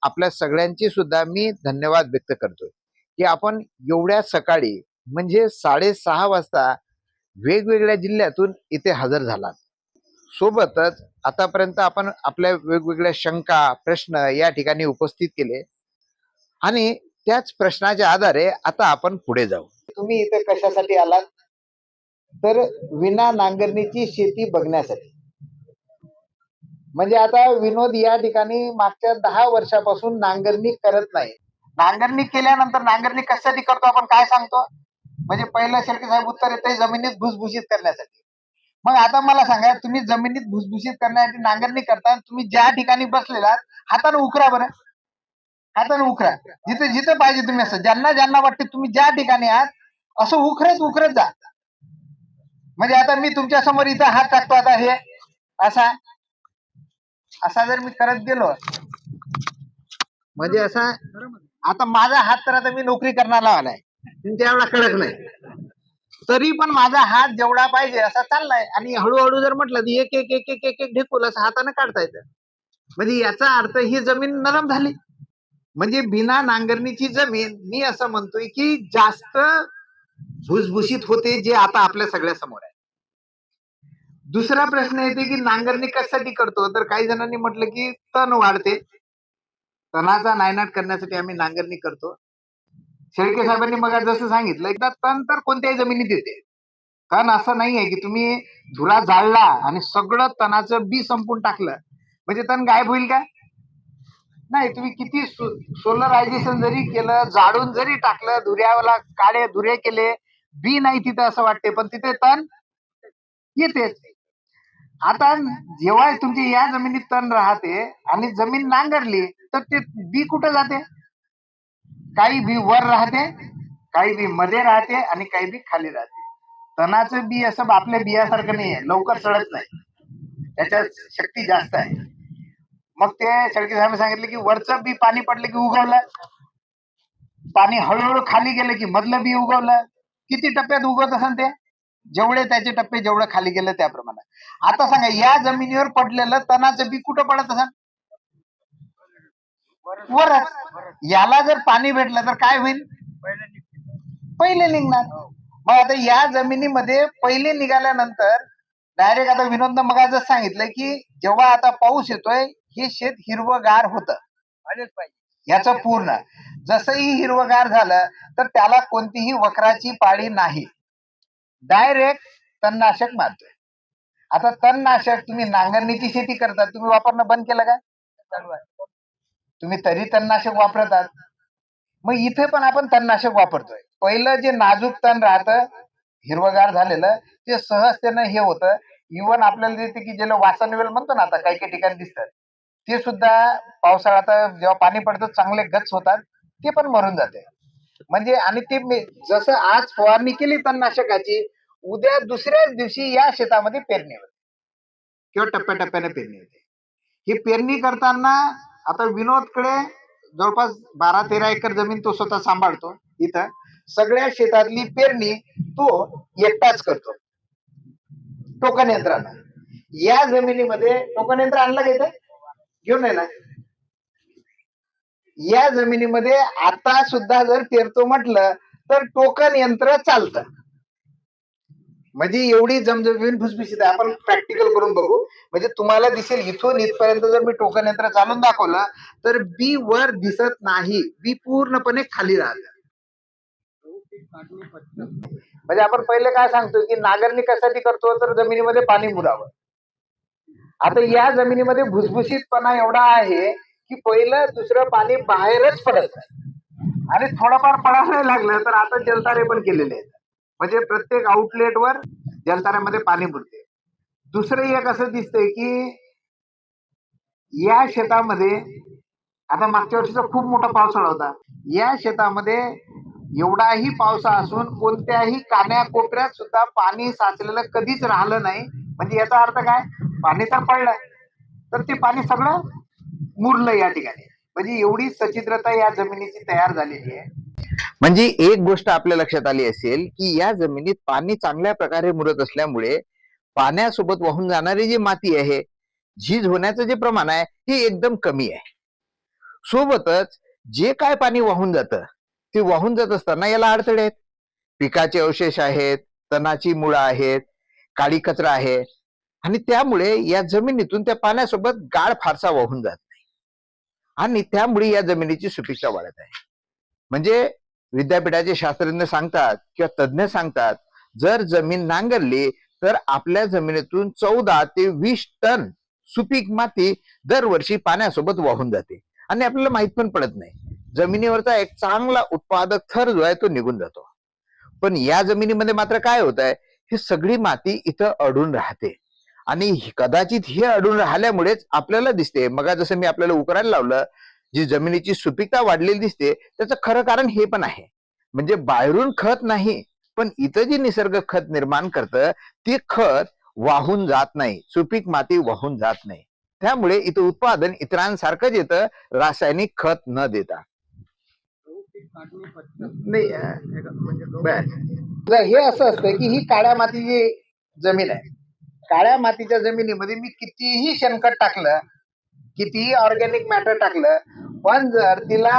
आपल्या सगळ्यांची सुद्धा मी धन्यवाद व्यक्त करतोय की आपण एवढ्या सकाळी म्हणजे 6:30 वाजता वेगवेगळ्या जिल्ह्यातून इथे हजर झालात. सोबतच आतापर्यंत आपण आपल्या वेगवेगळ्या शंका प्रश्न या ठिकाणी उपस्थित केले आणि त्याच प्रश्नाच्या आधारे आता आपण पुढे जाऊ. तुम्ही इथे कशासाठी आलात? तर विना नांगरणीची शेती बघण्यासाठी. म्हणजे आता विनोद या ठिकाणी मागच्या 10 वर्षापासून नांगरणी करत नाही. नांगरणी केल्यानंतर नांगरणी कशासाठी करतो आपण काय सांगतो? म्हणजे पहिलं शेळके साहेब उत्तर येते जमिनीत भुसभुशीत करण्यासाठी. मग आता मला सांगा, तुम्ही जमिनीत भुसभुशीत करण्यासाठी नांगरणी करता, तुम्ही ज्या ठिकाणी बसलेला हाताने उकरा बरं, हाताने उकरा. जिथे जिथे पाहिजे तुम्ही असं ज्यांना ज्यांना वाटते तुम्ही ज्या ठिकाणी आहात असं उकरत जा. म्हणजे आता मी तुमच्या समोर इथं हात टाकतो, आता हे असा असा जर मी करत गेलो म्हणजे असा, आता माझा हात तर आता मी नोकरी करणारा आलाय, तुमच्या एवढा कडक नाही, तरी पण माझा हात जेवढा पाहिजे असा चाललाय आणि हळूहळू जर म्हटलं तर एक एक एक एक एक एक ढेकूल असं हाताने काढता येतं. म्हणजे याचा अर्थ ही जमीन नरम झाली. म्हणजे बिना नांगरणीची जमीन मी असं म्हणतोय की जास्त भुसभुशीत होते, जे आता आपल्या सगळ्या समोर आहे. दुसरा प्रश्न येते की नांगरणी कशासाठी करतो? तर काही जणांनी म्हटलं की तण वाढते, तणाचा नायनाट करण्यासाठी आम्ही नांगरणी करतो. शेळके साहेबांनी मग जसं सांगितलं, एकदा तण तर कोणत्याही जमिनीत येते. तण असं नाहीये की तुम्ही धुरा जाळला आणि सगळं तणाचं बी संपून टाकलं म्हणजे तण गायब होईल का? नाही. तुम्ही किती सोलरायझेशन जरी केलं, जाळून जरी टाकलं, धुऱ्याला काळे धुरे केले, बी नाही तिथं असं वाटते, पण तिथे तण येते. आता जेव्हा तुमची या जमिनीत तण राहते आणि जमीन नांगरली तर ते बी कुठं जाते? काही बी वर राहते, काही बी मध्ये राहते आणि काही बी खाली राहते. तणाचं बी असं आपल्या बियासारखं नाही आहे, लवकर सडत नाही, त्याच्यात शक्ती जास्त आहे. मग ते शेळके साहेब सांगितलं की वरचं बी पाणी पडलं की उगवलं, पाणी हळूहळू खाली गेलं की मधलं बी उगवलं. किती टप्प्यात उगवत असेल ते? जेवढे त्याचे टप्पे जेवढं खाली गेलं त्याप्रमाणे. आता सांगा, या जमिनीवर पडलेलं तणाचं बी कुठं पडत असेल? वरच. याला जर पाणी भेटलं तर काय होईल? पहिले निघणार. मग आता या जमिनीमध्ये पहिले निघाल्यानंतर डायरेक्ट आता विनोदनं मग जर सांगितलं की जेव्हा आता पाऊस येतोय हे शेत हिरवगार होतं याचं पूर्ण. जसंही हिरवगार झालं तर त्याला कोणतीही वखराची पाळी नाही, डायरेक्ट तणनाशक मारतोय. आता तणनाशक तुम्ही नांगरणीची शेती करतात, तुम्ही वापरणं बंद केलं का? तुम्ही तरी तणनाशक वापरतात. मग इथे पण आपण तणनाशक वापरतोय. पहिलं जे नाजूक तण राहतं हिरवगार झालेलं ते सहजतेनं हे होतं. इव्हन आपल्याला दिसते की ज्याला वासनवेल म्हणतो ना, आता काही काही ठिकाणी दिसतात, ते सुद्धा पावसाळ्यात जेव्हा पाणी पडतं चांगले गच्च होतात, ते पण मरून जाते. म्हणजे आणि ते जसं आज फवारणी केली तणनाशकाची, उद्या दुसऱ्याच दिवशी या शेतामध्ये पेरणी होते किंवा टप्प्याटप्प्याने पेरणी होते. ही पेरणी करताना आता विनोदकडे जवळपास 12-13 एकर जमीन तो स्वतः सांभाळतो. इथं सगळ्या शेतातली पेरणी तो एकटाच करतो टोकन यंत्रानं. या जमिनीमध्ये टोकन यंत्र आणलं का इथं? घेऊन आहे ना. या जमिनीमध्ये आता सुद्धा जर पेरतो म्हटलं तर टोकन यंत्र चालतं. म्हणजे एवढी जमजमीन भुसभुशीत आहे. आपण प्रॅक्टिकल करून बघू, म्हणजे तुम्हाला दिसेल. इथून इथपर्यंत जर मी टोकन यंत्र चालून दाखवलं तर बी वर दिसत नाही, बी पूर्णपणे खाली राहतं. म्हणजे आपण पहिले काय सांगतो की नांगरणी कशासाठी करतो? तर जमिनीमध्ये पाणी मुरावं. आता या जमिनीमध्ये भुसभुशीतपणा एवढा आहे की पहिलं दुसरं पाणी बाहेरच पडत नाही आणि थोडंफार पडायला लागलं तर आता जलतारे पण केलेले आहेत. म्हणजे प्रत्येक आउटलेटवर जलताऱ्यामध्ये पाणी मुरते. दुसरं एक असं दिसतंय की या शेतामध्ये आता मागच्या वर्षीचा खूप मोठा पावसाळा होता. या शेतामध्ये एवढाही पावसा असून कोणत्याही कान्याकोपऱ्यात सुद्धा पाणी साचलेलं कधीच राहिलं नाही. म्हणजे याचा अर्थ काय? पाणी तर पडलं तर ते पाणी सगळं मुरलं या ठिकाणी. म्हणजे एवढी सचित्रता या जमिनीची तयार झालेली आहे. म्हणजे एक गोष्ट आपल्या लक्षात आली असेल की या जमिनीत पाणी चांगल्या प्रकारे मुरत असल्यामुळे पाण्यासोबत वाहून जाणारी जी माती आहे, झीज होण्याचं जे प्रमाण आहे हे एकदम कमी आहे. सोबतच जे काय पाणी वाहून जातं ते वाहून जात असताना याला अडथळे आहेत. पिकाचे अवशेष आहेत, तणाची मुळं आहेत, काळी कचरा आहे आणि त्यामुळे या जमिनीतून त्या पाण्यासोबत गाळ फारसा वाहून जात नाही आणि त्यामुळे या जमिनीची सुपीकता वाढत आहे. म्हणजे विद्यापीठाचे शास्त्रज्ञ सांगतात किंवा तज्ज्ञ सांगतात, जर जमीन नांगरली तर आपल्या जमिनीतून 14 ते 20 टन सुपीक माती दरवर्षी पाण्यासोबत वाहून जाते आणि आपल्याला माहित पण पडत नाही. जमिनीवरचा एक चांगला उत्पादक थर जो आहे तो निघून जातो. पण या जमिनीमध्ये मात्र काय होत आहे, ही सगळी माती इथं अडून राहते आणि कदाचित हे अडून राहिल्यामुळेच आपल्याला दिसते, मग जसं मी आपल्याला उकरायला लावलं, जी जमिनीची सुपीकता वाढलेली दिसते त्याचं खरं कारण हे पण आहे. म्हणजे बाहेरून खत नाही, पण इथं जे निसर्ग खत निर्माण करतं ते खत वाहून जात नाही, सुपीक माती वाहून जात नाही. त्यामुळे इथं उत्पादन इतरांसारखंच येतं, रासायनिक खत न देता. नाही हे असं असतं की ही काळ्या मातीची जमीन आहे. काळ्या मातीच्या जमिनीमध्ये मी कितीही शेणखत टाकलं, कितीही ऑर्गॅनिक मॅटर टाकलं, पण जर तिला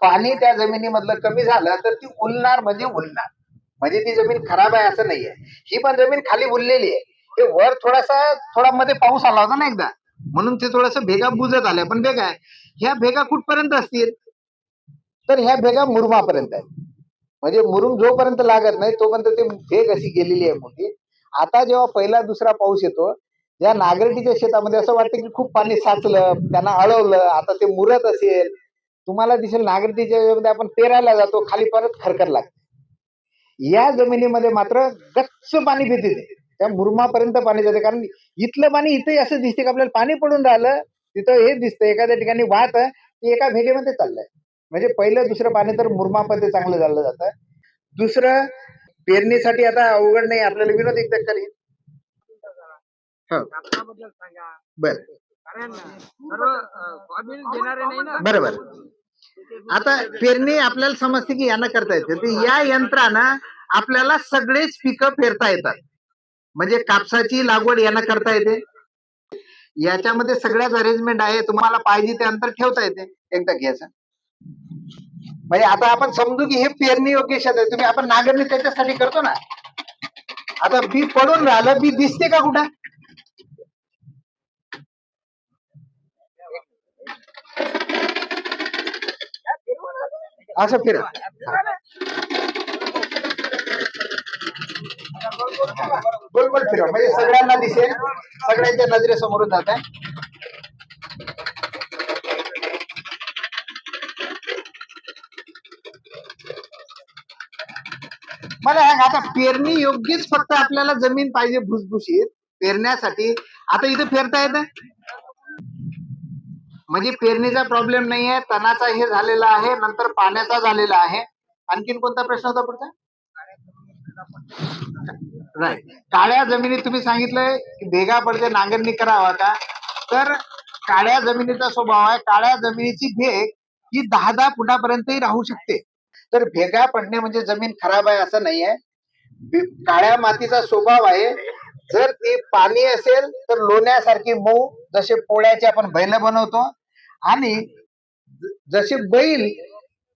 पाणी त्या जमिनीमधलं कमी झालं तर ती उलणार म्हणजे उलणार. म्हणजे ती जमीन खराब आहे असं नाहीये. ही पण जमीन खाली उरलेली आहे. हे वर थोडा मध्ये पाऊस आला होता ना एकदा, म्हणून ते थोडस भेगा बुजत आल्या. पण भेगा ह्या भेगा कुठपर्यंत असतील, तर ह्या भेगा मुरुमापर्यंत आहेत. म्हणजे मुरुम जोपर्यंत लागत नाही तोपर्यंत ते भेग अशी गेलेली आहे मोठी. आता जेव्हा पहिला दुसरा पाऊस येतो, या नागरिकीच्या शेतामध्ये असं वाटतं की खूप पाणी साचलं, त्यांना अळवलं, आता ते मुरत असेल. तुम्हाला दिसेल नागरिकीच्या आपण पेरायला जातो, खाली परत खरखर लागते. या जमिनीमध्ये मात्र गच्च पाणी पिते, त्या मुरुमापर्यंत पाणी जाते. कारण इथलं पाणी इथंही असं दिसते की आपल्याला पाणी पडून राहिलं, तिथं हे दिसतं एखाद्या ठिकाणी वाहत एका भेगेमध्ये चाललंय. म्हणजे पहिलं दुसरं पाणी तर मुरुमामध्ये चांगलं झालं जातं. दुसरं, पेरणीसाठी आता अवघड नाही आपल्याला. विनोद एकदा करेल बरोबर. आता पेरणी आपल्याला समजते की यानं करता येते, तर या यंत्रानं आपल्याला सगळेच पिकं पेरता येतात. म्हणजे कापसाची लागवड यानं करता येते. याच्यामध्ये सगळ्याच अरेंजमेंट आहे, तुम्हाला पाहिजे ते अंतर ठेवता येते. एकदा घ्यायचं म्हणजे आता आपण समजू की हे पेरणी योग्य शेत आहे. तुम्ही आपण नांगरणी त्याच्यासाठी करतो ना. आता बी पडून राहिलं, बी दिसते का कुठं? असं फिर गोल फिरवा म्हणजे सगळ्यांना दिसेल, सगळ्यांच्या नजरेसमोरून जात आहे. मला आता पेरणी योग्यच फक्त आपल्याला जमीन पाहिजे भुसभुशीत पेरण्यासाठी. आता इथे पेरता येतं म्हणजे पेरणीचा प्रॉब्लेम नाही आहे, तणाचा हे झालेला आहे, नंतर पाण्याचा झालेला आहे. आणखीन कोणता प्रश्न होता पुढचा? राईट. काळ्या जमिनीत तुम्ही सांगितलंय की भेगा पडते, नांगरणी करावा का? तर काळ्या जमिनीचा स्वभाव आहे, काळ्या जमिनीची भेग ही 10-10 फुटापर्यंतही राहू शकते. तर भेगा पडणे म्हणजे जमीन खराब आहे असं नाही आहे. काळ्या मातीचा स्वभाव आहे, जर ती पाणी असेल तर लोण्यासारखी मऊ, जसे पोळ्याचे आपण बैल बनवतो, आणि जसे बैल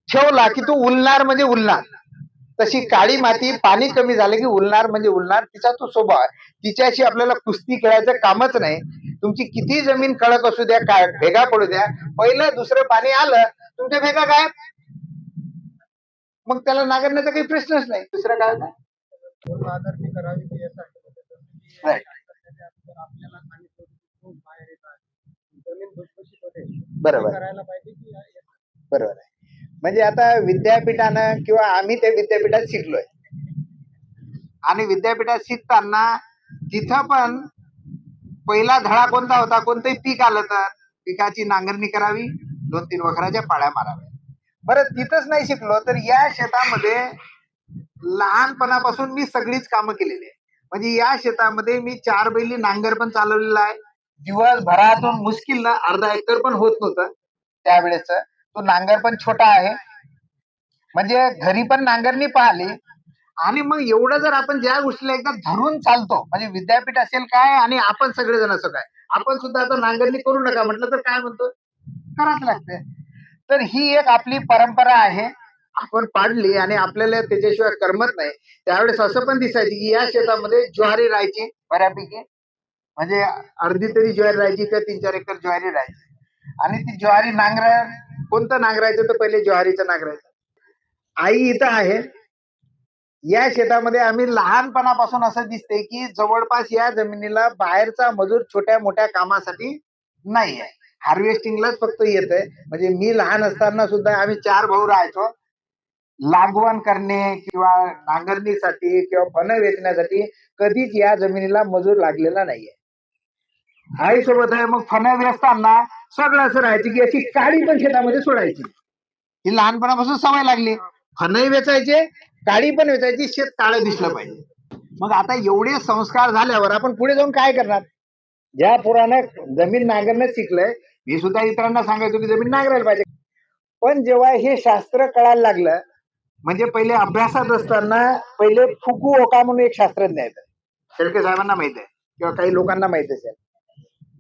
ठेवला की तो उलणार म्हणजे उलणार, तशी काळी माती पाणी कमी झालं की उलणार म्हणजे उलणार. तिचा तो स्वभाव आहे. तिच्याशी आपल्याला कुस्ती खेळायचं कामच नाही. तुमची किती जमीन कडक असू द्या, काय भेगा पडू द्या, पहिलं दुसरं पाणी आलं तुमच्या भेगा काय, मग त्याला नांगरण्याचा काही प्रश्नच नाही. दुसरं काय नाही. बरोबर बरोबर आहे. म्हणजे आता विद्यापीठानं किंवा आम्ही त्या विद्यापीठात शिकलोय, आणि विद्यापीठात शिकताना तिथं पण पहिला धडा कोणता होता? कोणतंही पीक आलं तर पिकाची नांगरणी करावी, 2-3 वखराच्या पाळ्या माराव्या. बरं, तिथंच नाही शिकलो तर या शेतामध्ये लहानपणापासून मी सगळीच कामं केलेली आहे. म्हणजे या शेतामध्ये मी 4 बैली नांगर पण चालवलेला आहे. दिवसभरातून मुश्किल अर्धा एकर पण होत नव्हतं त्यावेळेस. तो नांगर पण छोटा आहे, म्हणजे घरी पण नांगरणी पाहिली. आणि मग एवढं जर आपण ज्या गोष्टीला एकदा धरून चालतो, म्हणजे विद्यापीठ असेल काय आणि आपण सगळेजण असं काय, आपण सुद्धा आता नांगरणी करू नका म्हटलं तर काय म्हणतो, करावंच लागते. तर ही एक आपली परंपरा आहे, आपण पाडली आणि आपल्याला त्याच्याशिवाय करमत नाही. त्यावेळेस असं पण दिसायचं की या शेतामध्ये ज्वारी राहायची बऱ्यापैकी, म्हणजे अर्धी तरी ज्वारी राहायची किंवा 3-4 एकर ज्वारी राहायची. आणि ती ज्वारी कोणतं नांगरायचं, तर पहिले ज्वारीचं नांगरायचं. आई इथं आहे. या शेतामध्ये आम्ही लहानपणापासून असं दिसते की जवळपास या जमिनीला बाहेरचा मजूर छोट्या मोठ्या कामासाठी नाही आहे, हार्वेस्टिंगलाच फक्त येत आहे. म्हणजे मी लहान असताना सुद्धा आम्ही 4 भाऊ राहायचो. लागवण करणे किंवा नांगरणीसाठी किंवा फण वेचण्यासाठी कधीच या जमिनीला मजूर लागलेला नाहीये. आई सोबत आहे, मग फण वेचताना सगळं असं राहायची की अशी काळी पण शेतामध्ये सोडायची. ही लहानपणापासून सवय लागली. फणही वेचायचे, काळी पण वेचायची, शेत काळं दिसलं पाहिजे. मग आता एवढे संस्कार झाल्यावर आपण पुढे जाऊन काय करणार? ज्या पोरानं जमीन नांगरणं शिकलंय, मी सुद्धा इतरांना सांगायचो की जमीन नांगरायला पाहिजे. पण जेव्हा हे शास्त्र कळायला लागलं, म्हणजे पहिले अभ्यासात असताना पहिले फुकुओका म्हणून एक शास्त्रज्ञ आहेत, शेळके साहेबांना माहित आहे किंवा काही लोकांना माहित असेल.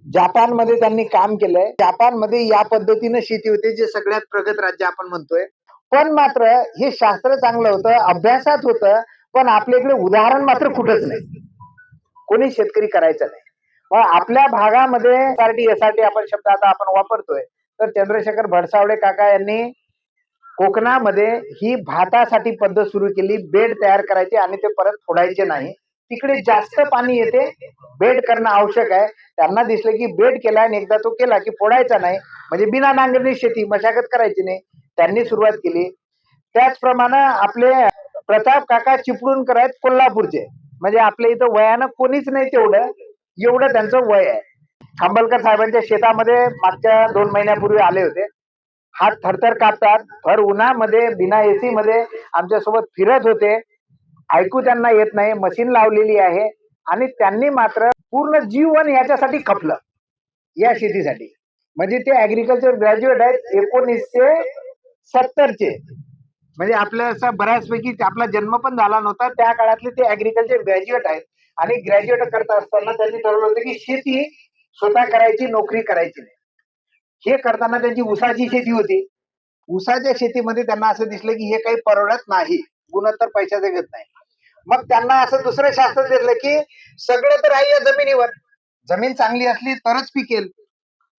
जपानमध्ये त्यांनी काम केलंय. जपानमध्ये या पद्धतीनं शेती होते, जे सगळ्यात प्रगत राज्य आपण म्हणतोय. पण मात्र हे शास्त्र चांगलं होतं, अभ्यासात होतं, पण आपल्या इकडे उदाहरण मात्र कुठंच नाही. कोणी शेतकरी करायचं नाही. मग आपल्या भागामध्ये एसआरटी आपण शब्द आता आपण वापरतोय, तर चंद्रशेखर भडसावळे काका यांनी कोकणामध्ये ही भातासाठी पद्धत सुरू केली. बेड तयार करायचे आणि ते परत फोडायचे नाही. तिकडे जास्त पाणी येते, बेड करणं आवश्यक आहे. त्यांना दिसलं की बेड केला आणि एकदा तो केला की फोडायचा नाही, म्हणजे बिना नांगरणी शेती, मशागत करायची नाही. त्यांनी सुरुवात केली. त्याचप्रमाणे आपले प्रताप काका चिपळूणकर आहेत, कोल्हापूरचे. म्हणजे आपल्या इथं वयानं कोणीच नाही तेवढं, एवढं त्यांचं वय आहे. खांबलकर साहेबांच्या शेतामध्ये मागच्या 2 महिन्यापूर्वी आले होते. हात थरथर कापतात, भर उन्हामध्ये बिना एसी मध्ये आमच्यासोबत फिरत होते. ऐकू त्यांना येत नाही, मशीन लावलेली आहे आणि त्यांनी मात्र पूर्ण जीवन याच्यासाठी खपलं, या शेतीसाठी. म्हणजे ते ऍग्रिकल्चर ग्रॅज्युएट आहेत 1970चे. म्हणजे आपल्या असं बऱ्याचपैकी आपला जन्म पण झाला नव्हता त्या काळातले ते ऍग्रिकल्चर ग्रॅज्युएट आहेत. आणि ग्रॅज्युएट करत असताना त्यांनी ठरवलं होतं की शेती स्वतः करायची, नोकरी करायची नाही. हे करताना त्यांची ऊसाची शेती होती. ऊसाच्या शेतीमध्ये त्यांना असं दिसलं की हे काही परवडत नाही, गुणोत्तर पैशाचं घेत नाही. मग त्यांना असं दुसरं शास्त्र दिलं की सगळं तर आहे या जमिनीवर, जमीन चांगली असली तरच पिकेल.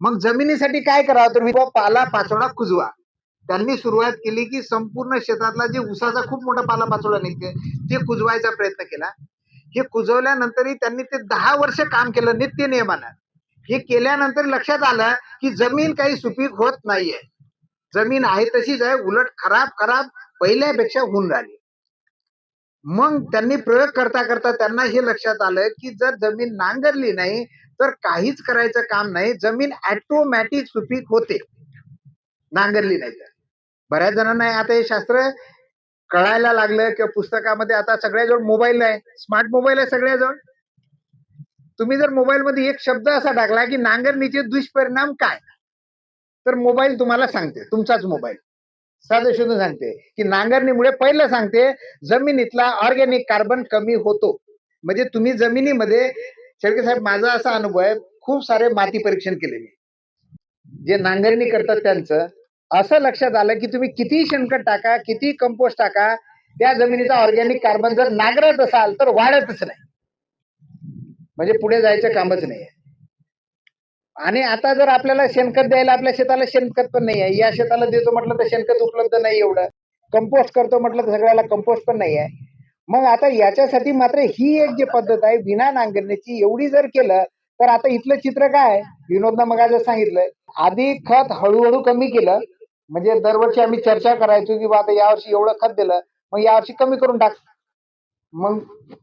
मग जमिनीसाठी काय करावं, तर पाला पाचोळा कुजवा. त्यांनी सुरुवात केली की संपूर्ण शेतातला जे ऊसाचा खूप मोठा पाला पाचोळा निघते ते कुजवायचा प्रयत्न केला. हे कुजवल्यानंतरही त्यांनी ते 10 वर्ष काम केलं नित्य नियमानं. हे केल्यानंतर लक्षात आलं की जमीन काही सुपीक होत नाहीये, जमीन आहे तशीच आहे, उलट खराब खराब पहिल्यापेक्षा होऊन राहिली. मग त्यांनी प्रयोग करता करता त्यांना हे लक्षात आलं की जर जमीन नांगरली नाही तर काहीच करायचं काम नाही, जमीन ऑटोमॅटिक सुपीक होते नांगरली नाही तर. बऱ्याच जणांना आता हे शास्त्र कळायला लागलं किंवा पुस्तकामध्ये आता सगळ्याजवळ मोबाईल आहे, स्मार्ट मोबाईल आहे सगळ्याजवळ. तुम्ही जर मोबाईल मध्ये एक शब्द असा टाकला की नांगरणीचे दुष्परिणाम काय, तर मोबाईल तुम्हाला सांगते, तुमचाच मोबाईल साधं शोधून सांगते की नांगरणीमुळे पहिलं सांगते जमिनीतला ऑर्गॅनिक कार्बन कमी होतो. म्हणजे तुम्ही जमिनीमध्ये, शेळके साहेब माझा असा अनुभव आहे, खूप सारे माती परीक्षण केले मी, जे नांगरणी करतात त्यांचं. असं लक्षात आलं की तुम्ही किती शेणखत टाका, किती कंपोस्ट टाका, त्या जमिनीचा ऑर्गॅनिक कार्बन जर नांगरत असाल तर वाढतच नाही, म्हणजे पुढे जायचं कामच नाही. आणि आता जर आपल्याला शेणखत द्यायला, आपल्या शेताला शेणखत पण नाही आहे, या शेताला देतो म्हटलं तर शेणखत उपलब्ध नाही, एवढं कंपोस्ट करतो म्हटलं तर सगळ्याला कंपोस्ट पण नाही आहे. मग आता याच्यासाठी मात्र ही एक जी पद्धत आहे विना नांगरणीची, एवढी जर केलं तर आता इथलं चित्र काय, विनोदनं मग जर सांगितलं, आधी खत हळूहळू कमी केलं. म्हणजे दरवर्षी आम्ही चर्चा करायचो की आता यावर्षी एवढं खत दिलं, मग यावर्षी कमी करून टाक. मग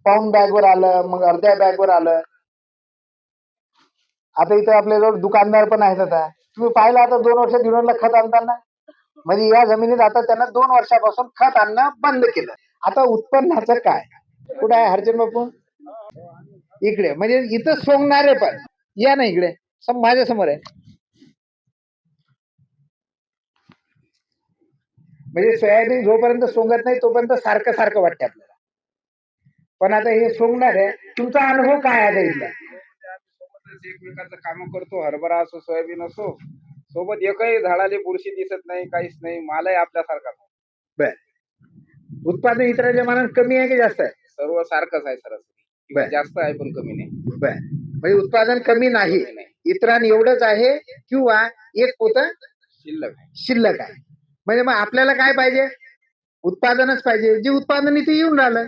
पाऊण बॅगवर आलं, मग अर्ध्या बॅगवर आलं. आता इथं आपल्याजवळ दुकानदार पण आहेत. आता तुम्ही पाहिलं, आता 2 वर्ष दिवसला खत आणताना, म्हणजे या जमिनीत आता त्यांना 2 वर्षापासून खत आणणं बंद केलं. आता उत्पन्नाचं काय, कुठे आहे हरचंद बापू? इकडे, म्हणजे इथं सोंगणारे पण या ना इकडे, माझ्या समोर आहे. म्हणजे सोयाबीन जोपर्यंत सोंगत नाही तोपर्यंत सारखं सारखं वाटतं आपल्याला, पण आता हे सोंगणार आहे. तुमचा अनुभव काय आहे इथला? एकमेकांचं काम करतो, हरभरा असो सोयाबीन असो, सोबत एकही झाडाला बुरशी दिसत नाही, काहीच नाही. मालही आपल्यासारखाच आहे. बर उत्पादन इतरांच्या मानाने कमी आहे की जास्त आहे? सर्व सारखंच आहे सरासरी, किंवा बर. जास्त आहे पण कमी नाही. बर म्हणजे उत्पादन कमी नाही, कमी नाही. इतरां एवढंच आहे किंवा एक पोतं शिल्लक आहे. शिल्लक आहे. म्हणजे मग आपल्याला काय पाहिजे? उत्पादनच पाहिजे. जे उत्पादन इथे येऊन राहिलं,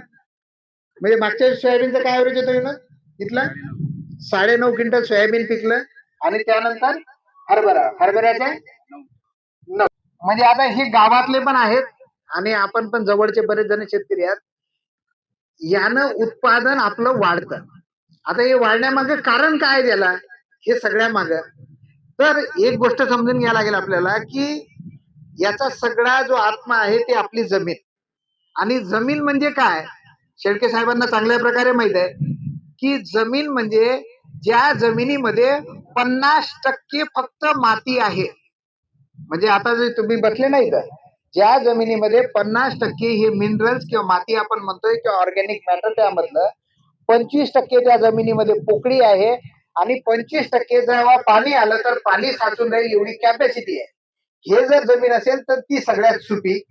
म्हणजे मागच्या वेळेस सोयाबीनचं काय ॲव्हरेज होतं ना इथलं? 9.5 क्विंटल सोयाबीन पिकलं आणि त्यानंतर हरभऱ्याचे 9. म्हणजे आता हे गावातले पण आहेत आणि आपण पण जवळचे बरेच जण शेतकरी आहेत. यानं उत्पादन आपलं वाढतं. आता हे वाढण्यामागे कारण काय त्याला, हे सगळ्या माग तर एक गोष्ट समजून घ्यायला लागेल आपल्याला की याचा सगळा जो आत्मा आहे ते आपली जमीन. आणि जमीन म्हणजे काय, शेळके साहेबांना चांगल्या प्रकारे माहित आहे की जमीन म्हणजे ज्या जमिनीमध्ये 50% फक्त माती आहे. म्हणजे आता जे तुम्ही बसले नाही तर ज्या जमिनीमध्ये 50% हे मिनरल्स किंवा माती आपण म्हणतोय किंवा ऑर्गॅनिक मॅटर, त्यामधलं 25% त्या जमिनीमध्ये पोकळी आहे आणि 25% जेव्हा पाणी आलं तर पाणी साचून राहील एवढी कॅपॅसिटी आहे. हे जर जमीन असेल तर ती सगळ्यात सुपीक,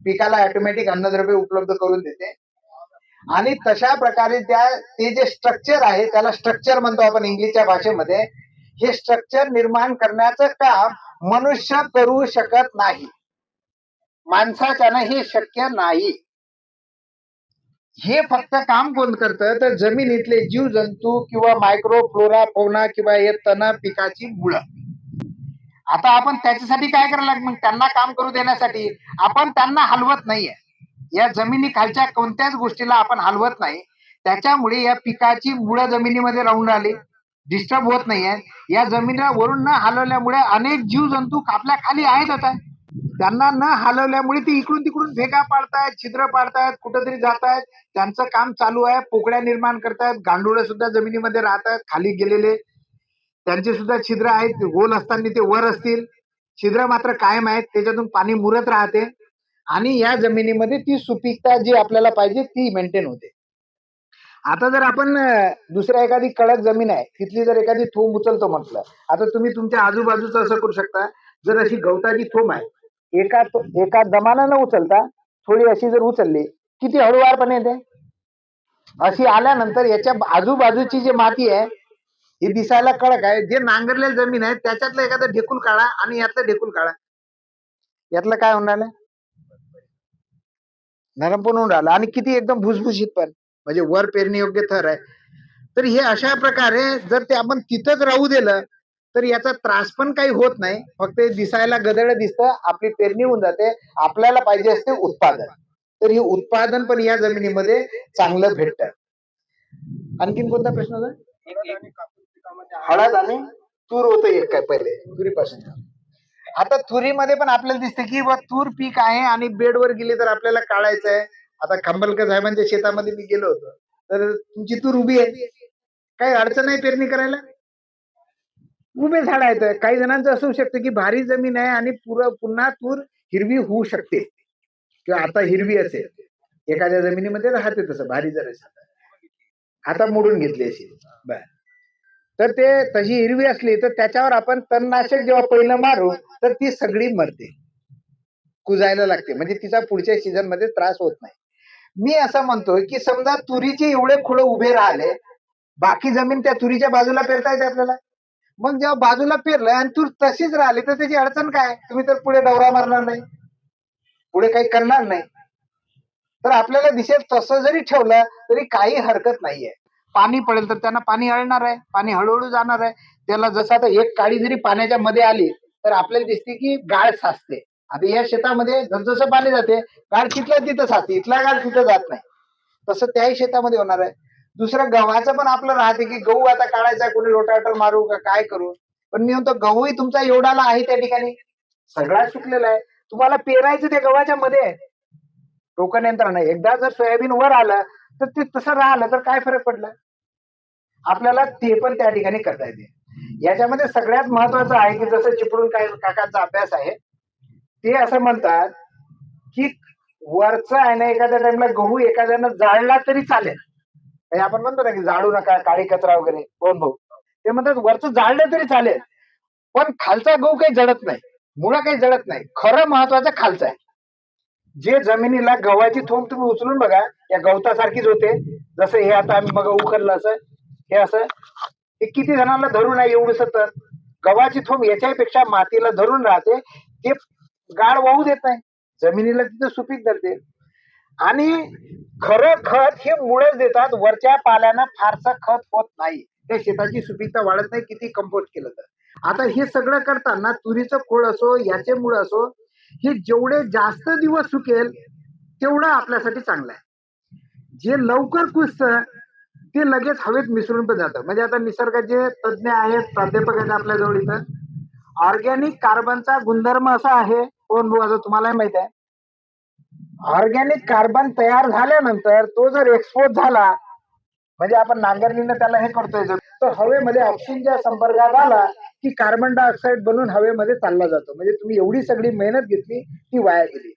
पिकाला ऑटोमॅटिक अन्नद्रव्य उपलब्ध करून देते. आणि तशा प्रकारे ते जे स्ट्रक्चर आहे त्याला स्ट्रक्चर म्हणतो आपण इंग्लिशच्या भाषेमध्ये. हे स्ट्रक्चर निर्माण करण्याचं काम मनुष्य करू शकत नाही, माणसाच्यानं हे शक्य नाही. हे फक्त काम कोण करतं तर जमिनीतले जीव जंतू किंवा मायक्रो फ्लोरा फौना किंवा हे तण पिकाची मुळं. आता आपण त्याच्यासाठी काय करायला लागेल, मग त्यांना काम करू देण्यासाठी आपण त्यांना हलवत नाहीये. या जमिनी खालच्या कोणत्याच गोष्टीला आपण हलवत नाही. त्याच्यामुळे या पिकाची मुळं जमिनीमध्ये राहून राहिली, डिस्टर्ब होत नाहीये. या जमिनीला वरून न हलवल्यामुळे अनेक जीव जंतू आपल्या खाली आहेतच आहे. त्यांना न हलवल्यामुळे ते इकडून तिकडून भेगा पाडतायत, छिद्र पाडतायत, कुठेतरी जात आहेत. त्यांचं काम चालू आहे, पोकळ्या निर्माण करतायत, गांडुळे सुद्धा जमिनीमध्ये राहत आहेत खाली गेलेले. त्यांचे सुद्धा छिद्र आहेत, गोल असताना ते वर असतील, छिद्र मात्र कायम आहेत, त्याच्यातून पाणी मुरत राहते आणि या जमिनीमध्ये ती सुपीकता जी आपल्याला पाहिजे ती मेंटेन होते. आता जर आपण दुसऱ्या एखादी कडक जमीन आहे तिथली जर एखादी थोम उचलतो म्हटलं, आता तुम्ही तुमच्या आजूबाजूचं असं करू शकता, जर अशी गवताची थोम आहे एका दमानं न उचलता थोडी अशी जर उचलली, किती हळूवारपणे येते. अशी आल्यानंतर याच्या आजूबाजूची जी माती आहे ही दिसायला कडक आहे, जे नांगरलेली जमीन आहे त्याच्यातलं एखादं ढेकूल काढा आणि यातलं ढेकूल काढा, यातलं काय होणार आहे, नरम पण होऊन राहिलं आणि किती एकदम भुसभुशीत पण, म्हणजे वर पेरणी योग्य थर आहे. तर हे अशा प्रकारे जर ते आपण तिथंच राहू दिलं तर याचा त्रास पण काही होत नाही, फक्त दिसायला गदळ दिसतं, आपली पेरणी होऊन जाते. आपल्याला पाहिजे असते उत्पादन, तर हे उत्पादन पण या जमिनीमध्ये चांगलं भेटतं. आणखीन कोणता प्रश्न होता? हळद आणि तूर होतं एक काय पहिले तुरीपासून. आता तुरीमध्ये पण आपल्याला दिसते की तूर पीक आहे आणि बेडवर गेले तर आपल्याला काढायचं आहे. आता खांबलकर साहेबांच्या शेतामध्ये मी गेलो होतो, तर तुमची तूर उभी आहे, काही अडचण नाही पेरणी करायला, उभे झाड आहेत. काही जणांचं असू शकतं की भारी जमीन आहे आणि पुन्हा तूर हिरवी होऊ शकते किंवा आता हिरवी असेल, एखाद्या जमिनीमध्ये राहते तसं भारी जर असेल, आता मोडून घेतली असेल, बर, तर ते तशी हिरवी असली तर त्याच्यावर आपण तणनाशक जेव्हा पहिलं मारू तर ती सगळी मरते, कुजायला लागते, म्हणजे तिचा पुढच्या सीझन मध्ये त्रास होत नाही. मी असं म्हणतोय की समजा तुरीचे एवढे खुडं उभे राहिले, बाकी जमीन त्या तुरीच्या बाजूला पेरता येते आपल्याला. मग जेव्हा बाजूला पेरलं आणि तूर तशीच राहिली तर त्याची अडचण काय, तुम्ही तर पुढे डवरा मारणार नाही, पुढे काही करणार नाही. तर आपल्याला दिसेल तसं जरी ठेवलं तरी काही हरकत नाहीये. पाणी पडेल तर त्यांना पाणी अळणार आहे, पाणी हळूहळू जाणार आहे. त्याला जसं आता एक काळी जरी पाण्याच्या मध्ये आली तर आपल्याला दिसते की गाळ साचते. आता या शेतामध्ये जसं पाणी जाते गाळ तिथल्या तिथं साचते, इथला गाळ तिथं जात नाही, तसं त्याही शेतामध्ये होणार आहे. दुसरं गव्हाचं पण आपलं राहते की गहू आता काढायचा, कोणी रोटाटर मारू का काय करू, पण मी म्हणतो गहूही तुमचा एवढाला आहे त्या ठिकाणी सगळा सुकलेला आहे, तुम्हाला पेरायचं त्या गव्हाच्या मध्ये टोकन यंत्रणा. एकदा जर सोयाबीन वर आलं तर ते तसं राहिलं तर काय फरक पडला, आपल्याला ते पण त्या ठिकाणी करता येते. याच्यामध्ये सगळ्यात महत्वाचं आहे की जसं चिपळूण काकांचा अभ्यास आहे, ते असं म्हणतात की वरचं आहे ना, एखाद्या टाइमला गहू एखाद्यानं जाळला तरी चालेल, आपण म्हणतो ना की जाळू नका, काळी कचरा वगैरे, कोण भाऊ ते म्हणतात वरचं जाळलं तरी चालेल, पण खालचा गहू काही जळत नाही, मुळा काही जळत नाही. खरं महत्वाचं खालचं आहे. जे जमिनीला गव्हाची थोंब तुम्ही उचलून बघा, या गवतासारखीच होते. जसं हे आता आम्ही बघा उखललं असं, हे असं, हे किती जणांना धरून आहे एवढं सतत. गव्हाची थोंब याच्यापेक्षा मातीला धरून राहते, ते गाळ वाहू देत नाही, जमिनीला तिथे सुपीक धरते. आणि खरं खत हे मुळच देतात, वरच्या पाल्यानं फारसं खत होत नाही, त्या शेताची सुपीकता वाढत नाही किती कंपोस्ट केलं तर. आता हे सगळं करताना तुरीचं खोड असो, याचे मुळ असो, हे जेवढे जास्त दिवस सुकेल तेवढं आपल्यासाठी चांगलं आहे. जे लवकर कुजतं ते लगेच हवेत मिसळून पण जातं. म्हणजे आता निसर्गाचे तज्ज्ञ आहेत, प्राध्यापक आहेत आपल्या जवळ इथं. ऑर्गॅनिक कार्बनचा गुणधर्म असा आहे, कोण भाऊ आता तुम्हालाही माहित आहे, ऑर्गॅनिक कार्बन तयार झाल्यानंतर तो जर एक्सपोज झाला, म्हणजे आपण नांगरणीनं त्याला हे करतोय, तर हवेमध्ये ऑक्सिजनच्या संपर्कात आला की कार्बन डायऑक्साईड बनून हवेमध्ये चालला जातो. म्हणजे तुम्ही एवढी सगळी मेहनत घेतली ती वाया गेली.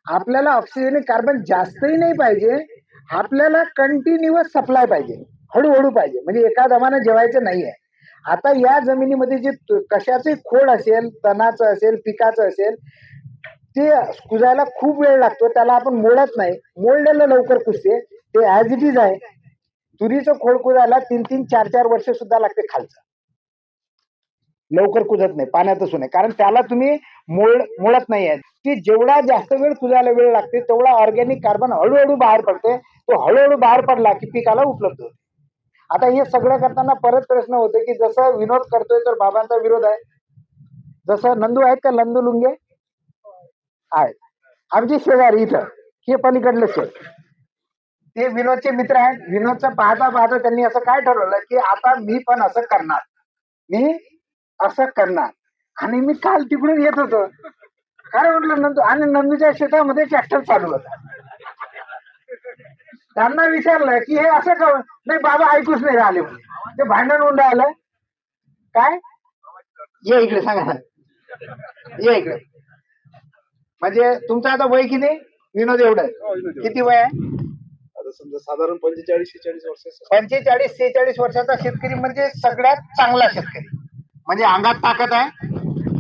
आपल्याला ऑक्सिजन कार्बन जास्तही नाही पाहिजे, आपल्याला कंटिन्युअस सप्लाय पाहिजे, हळूहळू पाहिजे, म्हणजे एका दमानं जेवायचं नाहीये. आता या जमिनीमध्ये जे कशाचे खोड असेल, तणाचं असेल, पिकाचं असेल, ते कुजायला खूप वेळ लागतो, त्याला आपण मोडत नाही, मोडलेलं लवकर कुजते, ते ऍज इट इज आहे. तुरीचं खोड कुजायला 3-3, 4-4 वर्ष सुद्धा लागते खालचं, लवकर कुजत नाही, पाण्यात असू नये, कारण त्याला तुम्ही मोडत नाहीये. ती जेवढा जास्त वेळ कुजायला वेळ लागते तेवढा ऑर्गॅनिक कार्बन हळूहळू बाहेर पडते, तो हळूहळू बाहेर पडला की पिकाला उपलब्ध होते. आता हे सगळं करताना परत प्रश्न होते की जसं विनोद करतोय तर बाबांचा विरोध आहे, जसं नंदू आहेत का, नंदू लुंगे आहेत आमची शेजारी इथं, हे पलीकडले शेत, ते विनोदचे मित्र आहेत. विनोदचं पाहता पाहता त्यांनी असं काय ठरवलं की आता मी पण असं करणार, मी असं करणार. आणि मी काल तिकडून येत होतो, काय म्हटलं नंदू, आणि नंदूच्या शेतामध्ये ट्रॅक्टर चालू होता. त्यांना विचारलं की हे असं का, नाही बाबा ऐकूच नाही राहिले, ते भांडण होऊन राहिलं. काय, ये इकडे सांगा, ये इकडे. म्हणजे तुमचं आता वय किती विनोद? एवढं किती वय आहे? आता समजा साधारण 45-46 वर्ष. 45-46 वर्षाचा शेतकरी म्हणजे सगळ्यात चांगला शेतकरी, म्हणजे अंगात ताकद आहे,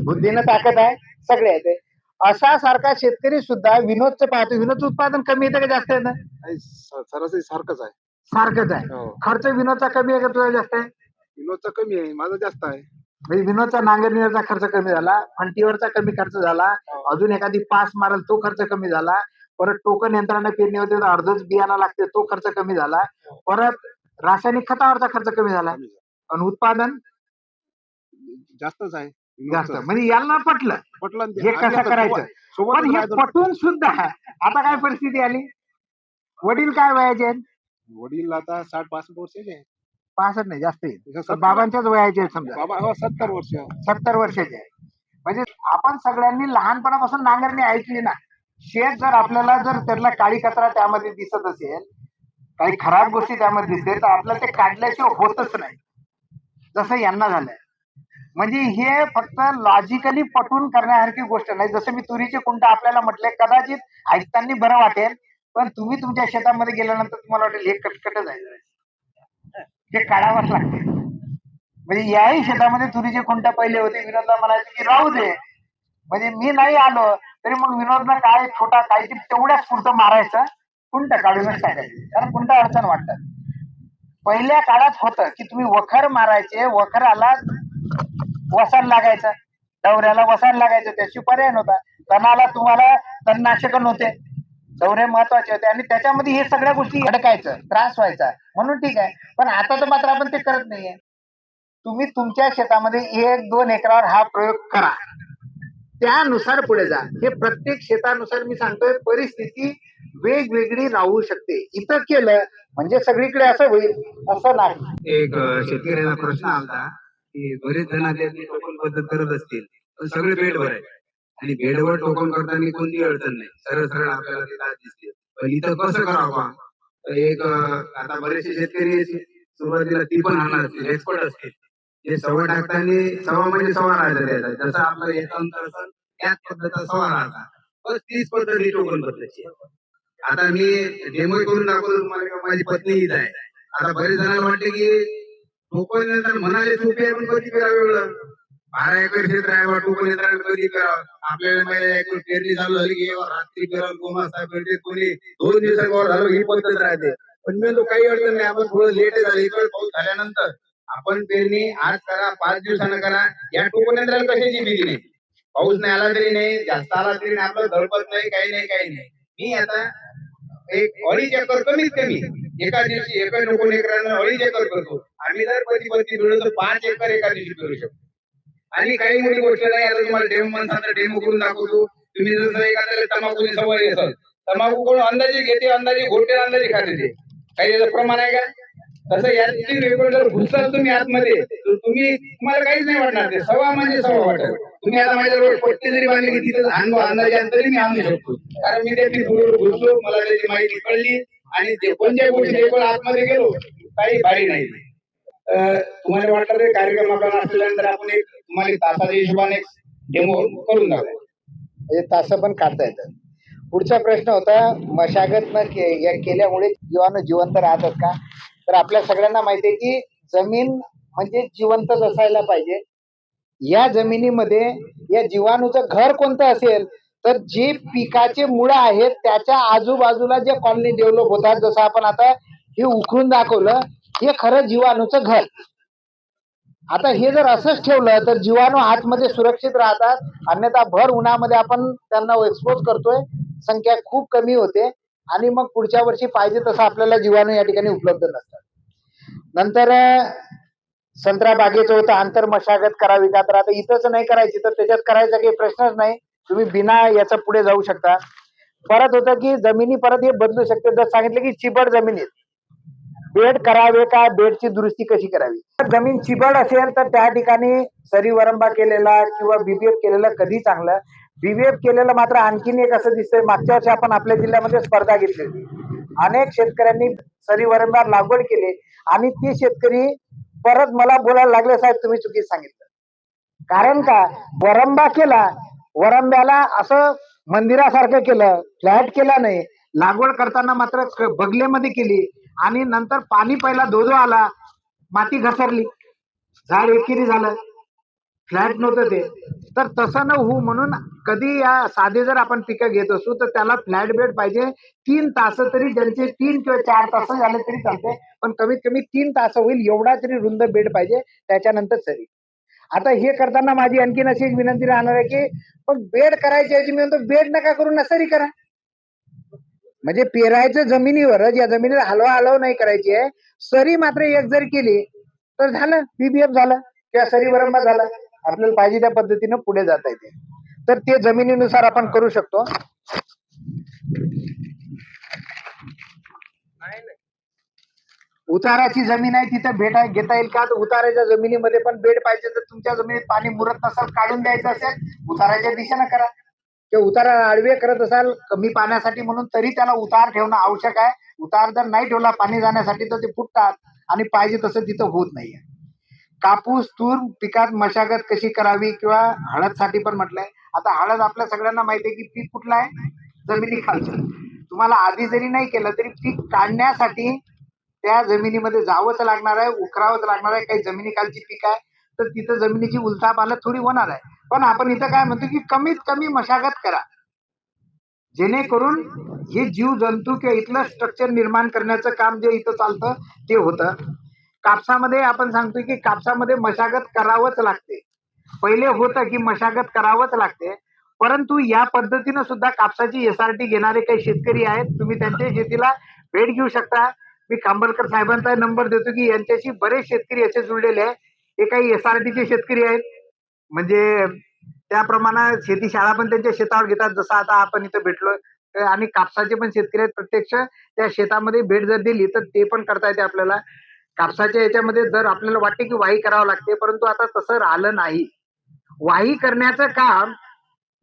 बुद्धीनं ताकद आहे, सगळे आहे ते. असा सारखा शेतकरी सुद्धा विनोदचं पाहतो, विनोदचं उत्पादन कमी येतं का जास्त येतं? सरासरी सारखंच आहे. सारखंच आहे. खर्च विनोदचा कमी आहे का तुझा जास्त आहे? विनोदचा कमी आहे, माझा जास्त आहे. म्हणजे विनोदचा नांगरणीचा खर्च कमी झाला, फंटीवरचा कमी खर्च झाला, अजून एखादी पास मारल तो खर्च कमी झाला, परत टोकन यंत्रणा पेरणी होते तर अर्धच बियाणं लागते तो खर्च कमी झाला, परत रासायनिक खतावरचा खर्च कमी झाला, आणि उत्पादन जास्तच आहे. जास्त. म्हणजे यांना पटलं हे कसं करायचं, पण हे पटून सुद्धा आता काय परिस्थिती आली, वडील काय वयाचे आहेत? वडील आता 60-65 वर्षाचे आहे. 65 नाही, जास्त आहे, बाबांच्याच वयाचे आहेत समजा, बाबा 70 वर्ष. 70 वर्षाचे आहे. म्हणजे आपण सगळ्यांनी लहानपणापासून नांगरणी ऐकली ना. शेत जर आपल्याला जर त्यातला काळी कचरा त्यामध्ये दिसत असेल, काही खराब गोष्टी त्यामध्ये दिसते, तर आपल्याला ते काढल्याशिवाय होतच नाही, जसं यांना झालंय. म्हणजे हे फक्त लॉजिकली पटवून करण्यासारखी गोष्ट नाही. जसं मी तुरीचे कुंट आपल्याला म्हटले, कदाचित ऐकताना बरं वाटेल, पण तुम्ही तुमच्या शेतामध्ये गेल्यानंतर तुम्हाला वाटेल हे कटकटच आहे, हे काढावंच लागते. म्हणजे याही शेतामध्ये तुरीचे कुंट पहिले होते, विनोदला म्हणायचे की राहू दे, म्हणजे मी नाही आलो तरी मग विनोदला काय छोटा काहीतरी तेवढ्याच पुरतं मारायचं, कुंट काढूनच टाकायचे, कारण कुंट अडचण वाटतात. पहिल्या काळात होतं की तुम्ही वखर मारायचे, वखराला वसाड लागायचं, डवऱ्याला वसाड लागायचं, त्याची पर्याय नव्हता. तणाला तुम्हाला तणनाशक नव्हते, डवरे महत्वाचे होते, आणि त्याच्यामध्ये हे सगळ्या गोष्टी अडकायचं, त्रास व्हायचा, म्हणून ठीक आहे. पण आता तर मात्र आपण ते करत नाहीये. तुम्ही तुमच्या शेतामध्ये 1-2 एकरावर हा प्रयोग करा, त्यानुसार पुढे जा. हे प्रत्येक शेतानुसार मी सांगतोय, परिस्थिती वेगवेगळी राहू शकते. इथं केलं म्हणजे सगळीकडे असं होईल असं नाही. एक शेतकऱ्याला प्रश्न आलता की बरेच जण आपली टोकन पद्धत करत असतील, पण सगळे बेडवर आहे आणि बेडवर टोकन करताना कोणती अडचण नाही, सरळ सरळ आपल्याला ते दात दिसते. पण इथं कसं करावं? तर एक आता बरेचसे शेतकरी सुरुवातीला ती पण आणणार असतील, एक्सपर्ट असतील, ते सव्वा टाकताना सव्वा म्हणजे सव्वा राहायचा त्याचा, जसं आपलं एक अंतर असेल त्याच पद्धतीचा सव्वा राहायचा, बस तीच पद्धत ही टोकन पद्धतीची. आता मी डेमो करून दाखवतो तुम्हाला का माझी पत्नी इथं आहे. आता बरेच जणांना वाटते की टोकन म्हणाले सोपे आहे पण कधी करा वेगळं. 12 एकर क्षेत्र आहे बा टोकन यंत्राने कधी करावं आपल्याला माहिती आहे एक पेरणी चालू झाली की रात्री पेरल 2 वाजता पेरते कोणी 2 दिवसावर झालं ही पद्धत राहते पण मी तो काही अडचण नाही आपण थोडं लेट झालं इकडे पाऊस झाल्यानंतर आपण पेरणी आज करा 5 दिवसानं करा या टोकन यंत्राला कशाची भीती नाही पाऊस नाही आला तरी नाही जास्त आला तरी नाही आपलं धडपत नाही काही नाही मी आता एक 2.5 एकर कमीत कमी एका दिवशी एका टोकन एकरानं 2.5 एकर करतो आम्ही जर पती मिळवतो 5 एकर एका दिवशी पेरू शकतो आणि काही मोठी गोष्ट नाही आता तुम्हाला डेमो म्हणतात डेमो करून दाखवतो तुम्ही जर एखाद्याला तंबाखूची सवय असेल तंबाखू कोण अंदाजे घेते अंदाजे घोटे अंदाजे खाते ते काही त्याचं प्रमाण आहे का तसं याची रेकॉर्ड जर घुसाल तुम्ही आतमध्ये तर तुम्हाला काहीच नाही वाटणार ते सवा म्हणजे सवा वाटत तुम्ही आता माझ्या रोड पट्टी जरी बांधली की तिथं अंदाजे तरी मी आणू शकतो कारण मी त्याची घुसलो मला त्याची माहिती कळली आणि ते कोणत्या गोष्टी रेकॉर्ड आतमध्ये गेलो काही भारी नाही तुम्हाला वाटलं ते कार्यक्रम आपला असल्यानंतर आपण एक तुम्हाला तासाच्या हिशोबाने डेमो करून दाखवू म्हणजे तास पण काढता येतात. पुढचा प्रश्न होता मशागत न केल्यामुळे जीवाणू जिवंत राहतात का? तर आपल्या सगळ्यांना माहिती आहे की जमीन म्हणजे जिवंतच असायला पाहिजे. या जमिनीमध्ये या जीवाणूचं घर कोणतं असेल तर जे पिकाचे मुळं आहेत त्याच्या आजूबाजूला जे कॉलनी डेव्हलप होतात जसं आपण आता हे उखळून दाखवलं हे खरं जीवाणूचं घर. आता हे जर असंच ठेवलं तर जीवाणू आतमध्ये सुरक्षित राहतात अन्यथा भर उन्हामध्ये आपण त्यांना एक्सपोज करतोय संख्या खूप कमी होते आणि मग पुढच्या वर्षी पाहिजे तसं आपल्याला जीवाणू या ठिकाणी उपलब्ध नसतात. नंतर संत्रा बागेचं होतं आंतर मशागत करावी का तर आता इथंच नाही करायची तर त्याच्यात करायचा काही प्रश्नच नाही तुम्ही बिना याचा पुढे जाऊ शकता. परत होतं की जमिनी परत हे बदलू शकते जर सांगितलं की चिबड जमिनीत बेड करावे का बेडची दुरुस्ती कशी करावी. जमीन चिबड असेल तर त्या ठिकाणी सरी वरंबा केलेला किंवा बीबीएफ केलेला कधी चांगलं. बीबीएफ केलेलं मात्र आणखीन एक असं दिसतंय मागच्या वर्षी आपण आपल्या जिल्ह्यामध्ये स्पर्धा घेतली होती अनेक शेतकऱ्यांनी सरी वरंबा लागवड केली आणि ते शेतकरी परत मला बोलायला लागले साहेब तुम्ही चुकीचं सांगितलं. कारण का वरंबा केला वरंब्याला असं मंदिरासारखं केलं फ्लॅट केला नाही लागवड करताना मात्र बगलेमध्ये केली आणि नंतर पाणी पहिला धो आला माती घसरली झाड एकेरी झालं फ्लॅट नव्हतं ते. तर तसं न होऊ म्हणून कधी या साधे जर आपण पिकं घेत असू तर त्याला फ्लॅट बेड पाहिजे 3 तास तरी ज्यांचे 3 किंवा 4 तास झाले तरी चालते पण कमीत कमी 3 तास होईल एवढा तरी रुंद बेड पाहिजे त्याच्यानंतर सरी. आता हे करताना माझी आणखीन अशी एक विनंती राहणार आहे की पण बेड करायची मी म्हणतो बेड नका करू नसरी करा म्हणजे पेरायचं जमिनीवरच या जमिनीला हलवा नाही करायची आहे. सरी मात्र एक जर केली तर झालं बीबीएफ झालं किंवा सरी वरंबा झालं आपल्याला पाहिजे त्या पद्धतीनं पुढे जाता येते. तर ते जमिनीनुसार आपण करू शकतो. उताराची जमीन आहे तिथे घेता येईल का तर उताराच्या जमिनीमध्ये पण बेड पाहिजे तर तुमच्या जमिनीत पाणी मुरत नसेल काढून द्यायचं असेल उताराच्या दिशेनं करा किंवा उतारा आडवे करत असाल कमी पाण्यासाठी म्हणून तरी त्याला उतार ठेवणं आवश्यक आहे. उतार जर नाही ठेवला पाणी जाण्यासाठी तर ते फुटतात आणि पाहिजे तसं तिथं होत नाहीये. कापूस तूर पिकात मशागत कशी करावी किंवा हळदसाठी पण म्हटलंय. आता हळद आपल्या सगळ्यांना माहिती आहे की पीक कुठलं आहे जमिनी खालचं. तुम्हाला आधी जरी नाही केलं तरी पीक काढण्यासाठी त्या जमिनीमध्ये जावंच लागणार आहे उकरावंच लागणार आहे. काही जमिनी खालची पीक आहे तर तिथं जमिनीची उलथापालथ थोडी होणार आहे पण आपण इथं काय म्हणतो की कमीत कमी मशागत करा जेणेकरून हे जीव जंतू किंवा इथलं स्ट्रक्चर निर्माण करण्याचं काम जे इथं चालतं ते होतं. कापसामध्ये आपण सांगतोय की कापसामध्ये मशागत करावंच लागते. पहिले होतं की मशागत करावंच लागते परंतु या पद्धतीनं सुद्धा कापसाची SRT घेणारे काही शेतकरी आहेत तुम्ही त्यांच्या शेतीला भेट घेऊ शकता. मी खांबलकर साहेबांचा नंबर देतो की यांच्याशी बरेच शेतकरी असे जुळलेले आहे हे काही SRTचे शेतकरी आहेत म्हणजे त्याप्रमाणे शेती शाळा पण त्यांच्या शेतावर घेतात जसं आता आपण इथं भेटलोय आणि कापसाचे पण शेतकरी आहेत प्रत्यक्ष त्या शेतामध्ये भेट जर दिली तर ते पण करता येते आपल्याला. कापसाच्या याच्यामध्ये जर आपल्याला वाटते की वाही करावं लागते परंतु आता तसं राहिलं नाही. वाही करण्याचं काम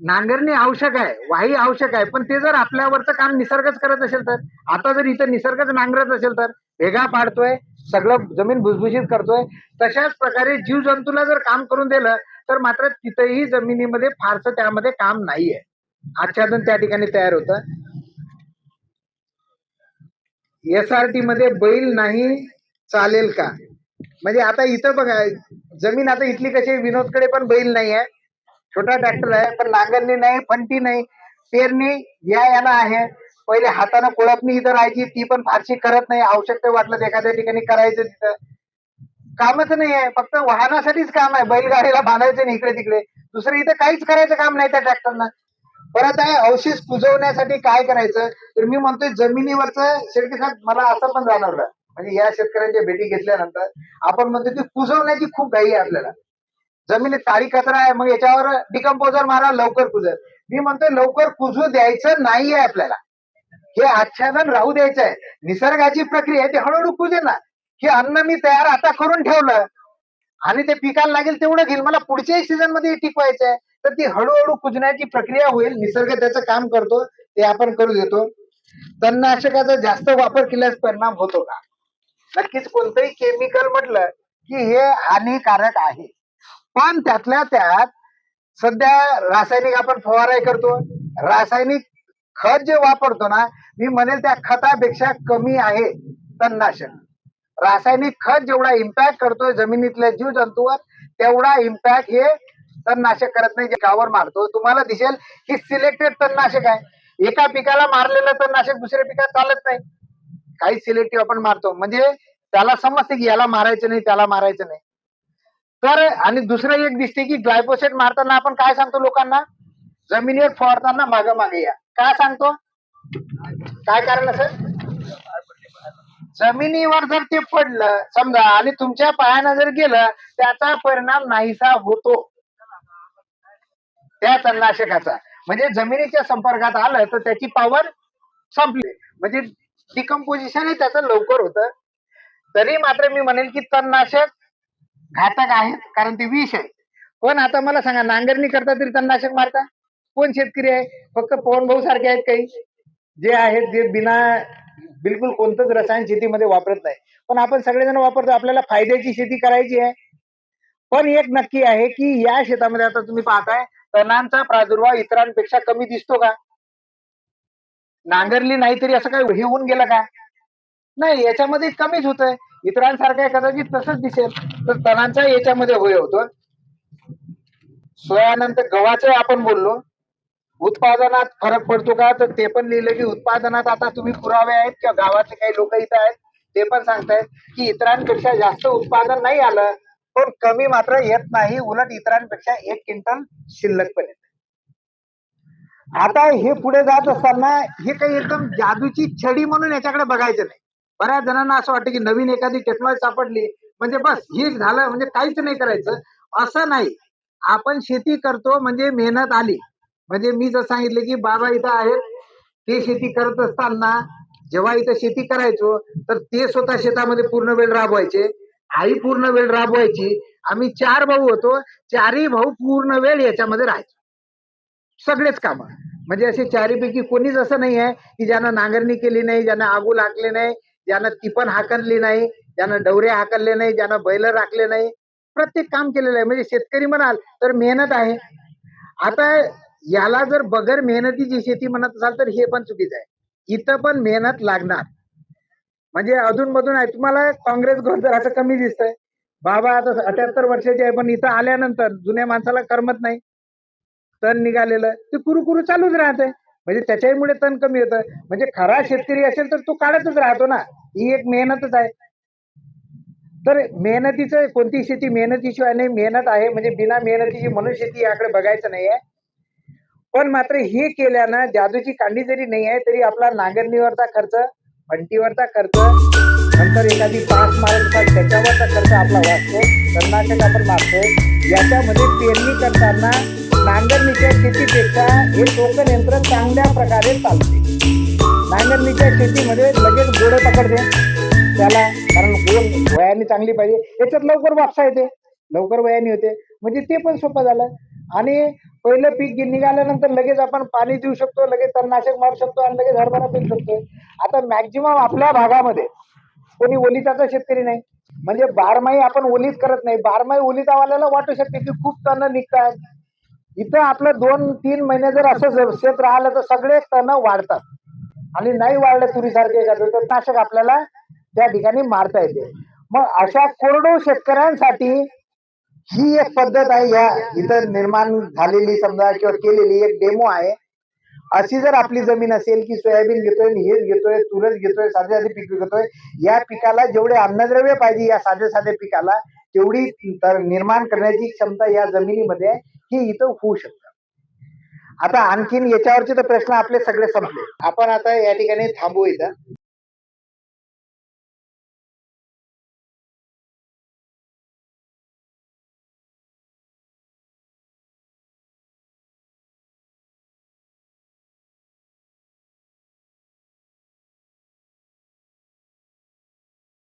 नांगरणी आवश्यक आहे वाही आवश्यक आहे पण ते जर आपल्यावरचं काम निसर्गच करत असेल तर आता जर इथं निसर्गच नांगरत असेल तर भेगा पाडतोय सगळं जमीन भुसभुशीत करतोय तशाच प्रकारे जीवजंतूला जर काम करून दिलं तर मात्र तिथेही जमिनीमध्ये फारसं त्यामध्ये काम नाहीये. आच्छादन त्या ठिकाणी तयार होतं. SRT मध्ये बैल नाही चालेल का म्हणजे आता इथं बघा, जमीन आता इथली कशी विनोदकडे पण बैल नाही आहे, छोटा ट्रॅक्टर आहे, पण नांगरणी नाही, फंटी नाही, पेरणी याला आहे. पहिले हाताने कोळपणी इथं राहायची, ती पण फारशी करत नाही. आवश्यकता वाटलं तर एखाद्या ठिकाणी करायचं, तिथं कामच नाही आहे, फक्त वाहनासाठीच काम आहे. बैलगाडीला बांधायचं नाही इकडे तिकडे, दुसरं इथं काहीच करायचं काम नाही त्या ट्रॅक्टरनं. परत आहे अवशेष कुजवण्यासाठी काय करायचं, तर मी म्हणतोय जमिनीवरचं शेडके साहेब, मला असं पण जाणवलं म्हणजे या शेतकऱ्यांच्या भेटी घेतल्यानंतर, आपण म्हणतो की कुजवण्याची खूप घाई आहे आपल्याला. जमिनीत काळी कचरा आहे, मग याच्यावर डिकम्पोजर मारा, लवकर कुजल. मी म्हणतोय लवकर कुजू द्यायचं नाहीये आपल्याला, हे आच्छादन राहू द्यायचं आहे. निसर्गाची प्रक्रिया आहे, ती हळूहळू कुजे ना. हे अन्न मी तयार आता करून ठेवलं आणि ते पिकाला लागेल तेवढं घेईल, मला पुढच्याही सीझन मध्ये टिकवायचं आहे, तर ती हळूहळू कुजण्याची प्रक्रिया होईल. निसर्ग त्याचं काम करतो, ते आपण करू देतो. तणनाशकाचा जास्त वापर केल्यास परिणाम होतो का? नक्कीच. कोणतंही केमिकल म्हटलं की हे हानिकारक आहे, पण त्यातल्या त्यात सध्या रासायनिक आपण फवाराही करतो. रासायनिक खत जे वापरतो ना, मी म्हणेल त्या खतापेक्षा कमी आहे तणनाशक. रासायनिक खत जेवढा इम्पॅक्ट करतोय जमिनीतल्या जीव जंतूवर, तेवढा इम्पॅक्ट हे तणनाशक करत नाही, जे गावावर मारतो. तुम्हाला दिसेल की सिलेक्टेड तणनाशक आहे, एका पिकाला मारलेलं तणनाशक दुसऱ्या पिकात चालत नाही. काही सिलेक्टिव्ह आपण मारतो, म्हणजे त्याला समजते की याला मारायचं नाही, त्याला मारायचं नाही. तर आणि दुसरं एक दिसते की ग्लायफोसेट मारताना आपण काय सांगतो लोकांना, जमिनीवर फवारताना मागे मागे या. काय सांगतो, काय कारण असं? जमिनीवर जर ते पडलं समजा आणि तुमच्या पायानं जर गेलं, त्याचा परिणाम नाहीसा होतो त्या तणनाशकाचा. म्हणजे जमिनीच्या संपर्कात आलं तर त्याची पॉवर संपली, म्हणजे डिकम्पोजिशन त्याचं लवकर होतं. तरी मात्र मी म्हणेल की तणनाशक घातक आहेत, कारण ते विष आहे. पण आता मला सांगा, नांगरणी करता तरी तणनाशक मारता कोण शेतकरी आहे? फक्त पवन भाऊ सारखे आहेत काही जे आहेत, जे बिलकुल कोणतंच रसायन शेतीमध्ये वापरत नाही. पण आपण सगळेजण वापरतो, आपल्याला फायद्याची शेती करायची आहे. पण एक नक्की आहे की या शेतामध्ये आता तुम्ही पाहताय, तणांचा प्रादुर्भाव इतरांपेक्षा कमी दिसतो का? नांगरली नाही तरी असं काही हे होऊन गेलं का? नाही, याच्यामध्ये कमीच होत आहे. इतरांसारखं कदाचित तसंच दिसेल, तर तणांचा याच्यामध्ये होय होतो. सोयानंतर गव्हाचं आपण बोललो, उत्पादनात फरक पडतो का, तर ते पण लिहिलं की उत्पादनात आता तुम्ही पुरावे आहेत किंवा गावातले काही लोक इथं आहेत ते पण सांगतायत की इतरांपेक्षा जास्त उत्पादन नाही आलं, पण कमी मात्र येत नाही, उलट इतरांपेक्षा 1 क्विंटल शिल्लक पण येत. आता हे पुढे जात असताना हे काही एकदम जादूची छडी म्हणून याच्याकडे बघायचं नाही. बऱ्याच जणांना असं वाटतं की नवीन एखादी टेक्नॉलॉजी सापडली म्हणजे बस हे झालं, म्हणजे काहीच नाही करायचं, असं नाही. आपण शेती करतो म्हणजे मेहनत आली, म्हणजे मी जर सांगितलं की बाबा इथं आहेत, ते शेती करत असताना जेव्हा इथं शेती करायचो तर ते स्वतः शेतामध्ये पूर्ण वेळ राबवायचे, आई पूर्ण वेळ राबवायची, आम्ही 4 भाऊ होतो, 4ही भाऊ पूर्ण वेळ याच्यामध्ये राहायचो, सगळेच कामं. म्हणजे असे 4पैकी कोणीच असं नाही आहे की ज्यानं नांगरणी केली नाही, ज्यानं आगू हाकले नाही, ज्यानं तिपण हाकलली नाही, ज्यानं डवरे हाकलले नाही, ज्यानं बैल राखले नाही. प्रत्येक काम केलेलं आहे. म्हणजे शेतकरी म्हणाल तर मेहनत आहे. आता याला जर बगर मेहनतीची शेती म्हणत असाल तर हे पण चुकीचं आहे. इथं पण मेहनत लागणार, म्हणजे अधून मधून आहे. तुम्हाला काँग्रेस घर जर असं कमी दिसतंय, बाबा आता 78 वर्षाचे आहे, पण इथं आल्यानंतर जुन्या माणसाला करमत नाही. तण निघालेलं ते कुरू चालूच राहते, म्हणजे त्याच्यामुळे तण कमी होतं. म्हणजे खरा शेतकरी असेल तर तो काढतच राहतो ना, ही एक मेहनतच आहे. तर मेहनतीचं कोणती शेती मेहनतीशिवाय नाही, मेहनत आहे म्हणजे बिना मेहनतीची म्हणून शेती याकडे बघायचं नाहीये. पण मात्र हे केल्यानं जादूची कांडी जरी नाही आहे तरी आपला नांगरणीवरचा खर्च, फंटीवरचा खर्च, नंतर एखादी पास मारत त्याच्यावरचा खर्च आपला वाचतो, तणनाशक आपण मारतोय. याच्यामध्ये पेरणी करताना नांगरणीच्या शेतीपेक्षा हे टोकन यंत्र चांगल्या प्रकारे चालते. नांगरणीच्या शेतीमध्ये लगेच गोडे पकडते त्याला, कारण गोड वयाने चांगली पाहिजे, याच्यात लवकर वापसा येते, लवकर वयाने होते, म्हणजे ते पण सोपं झालं. आणि पहिलं पीक निघाल्यानंतर लगेच आपण पाणी देऊ शकतो, लगेच तणनाशक मारू शकतो आणि लगेच हरभरा पेरू शकतो. आता मॅक्झिमम आपल्या भागामध्ये कोणी ओलिताचा शेतकरी नाही, म्हणजे बारमाही आपण ओलीत करत नाही. बारमाही ओलितावाल्याला वाटू शकते की खूप तण निघतात. इथं आपलं 2-3 महिने जर असं शेत राहिलं तर सगळे तण वाढतात, आणि नाही वाढलं तुरीसारखे एखादं तर नाशक आपल्याला त्या ठिकाणी मारता येते. मग अशा कोरडो शेतकऱ्यांसाठी ही एक पद्धत आहे. या इथं निर्माण झालेली समजा किंवा केलेली एक डेमो आहे. अशी जर आपली जमीन असेल की सोयाबीन घेतोय, हेच घेतोय, तुरच घेतोय, साधे साधे पीक घेतोय, या पिकाला जेवढे अन्नद्रव्य पाहिजे या साध्या साध्या पिकाला तेवढी निर्माण करण्याची क्षमता या जमिनीमध्ये ही इथं होऊ शकतं. आता आणखीन याच्यावरचे तर प्रश्न आपले सगळे संपले. आपण आता या ठिकाणी थांबू इथं.